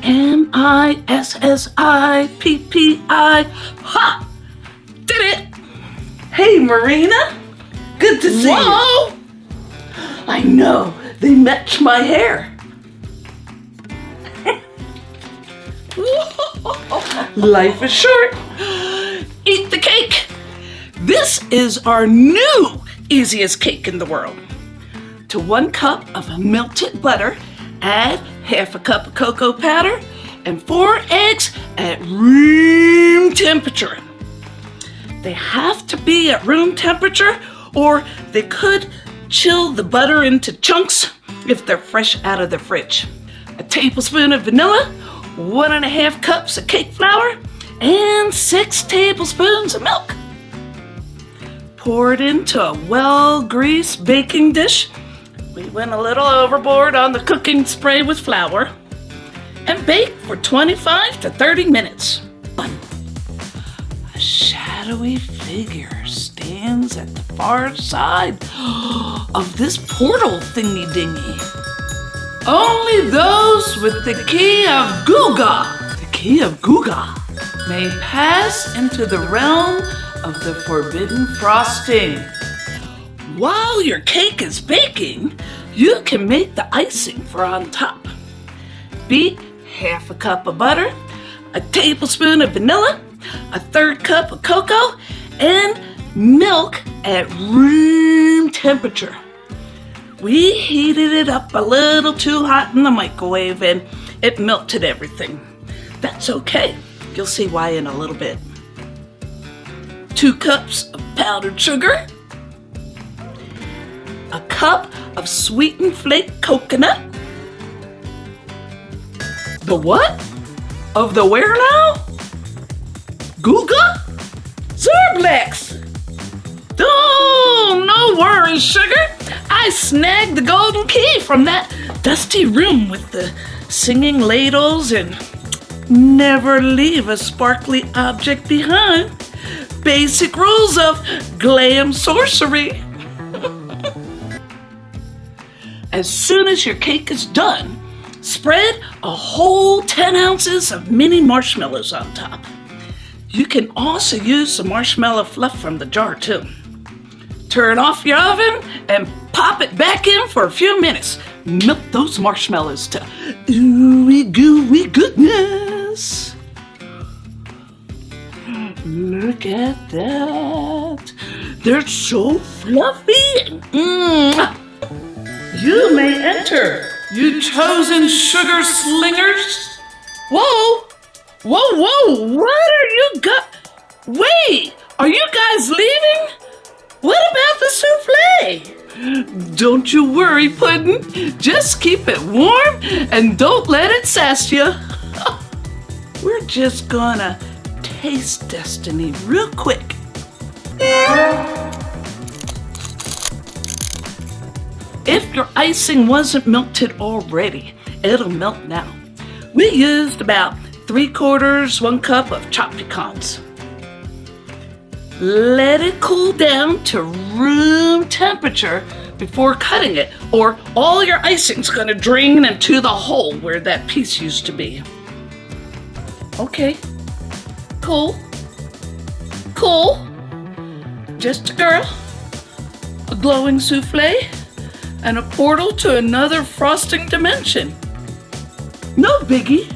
MISSIPPI. Ha! Did it! Hey, Marina. Good to see you. Whoa! I know. They match my hair. Life is short. Eat the cake. This is our new easiest cake in the world. To 1 cup of melted butter, add half a cup of cocoa powder and 4 eggs at room temperature. They have to be at room temperature, or they could chill the butter into chunks if they're fresh out of the fridge. A tablespoon of vanilla, 1.5 cups of cake flour, and 6 tablespoons of milk. Pour it into a well-greased baking dish. We went a little overboard on the cooking spray with flour. And bake for 25 to 30 minutes. A shadowy figure stands at the far side of this portal thingy-dingy. Only those with the key of Guga, may pass into the realm of the forbidden frosting. While your cake is baking, you can make the icing for on top. Beat half a cup of butter, a tablespoon of vanilla, a 1/3 cup of cocoa, and milk at room temperature. We heated it up a little too hot in the microwave and it melted everything. That's okay. You'll see why in a little bit. 2 cups of powdered sugar, a cup of sweetened flaked coconut. The what? Of the where now? Guga? Zerblex! Oh, no worries, sugar. I snagged the golden key from that dusty room with the singing ladles and never leave a sparkly object behind. Basic rules of glam sorcery. As soon as your cake is done, spread a whole 10 ounces of mini marshmallows on top. You can also use the marshmallow fluff from the jar too. Turn off your oven and pop it back in for a few minutes. Melt those marshmallows to ooey gooey goodness. Look at that. They're so fluffy. You may enter, you chosen sugar slingers. Whoa, what are you Wait, are you guys leaving? What about the souffle? Don't you worry, Puddin'. Just keep it warm and don't let it sass you. We're just gonna taste destiny real quick. If your icing wasn't melted already, it'll melt now. We used about 3/4, 1 cup of chopped pecans. Let it cool down to room temperature before cutting it, or all your icing's gonna drain into the hole where that piece used to be. Okay, cool. Just a girl, a glowing souffle, and a portal to another frosting dimension. No biggie.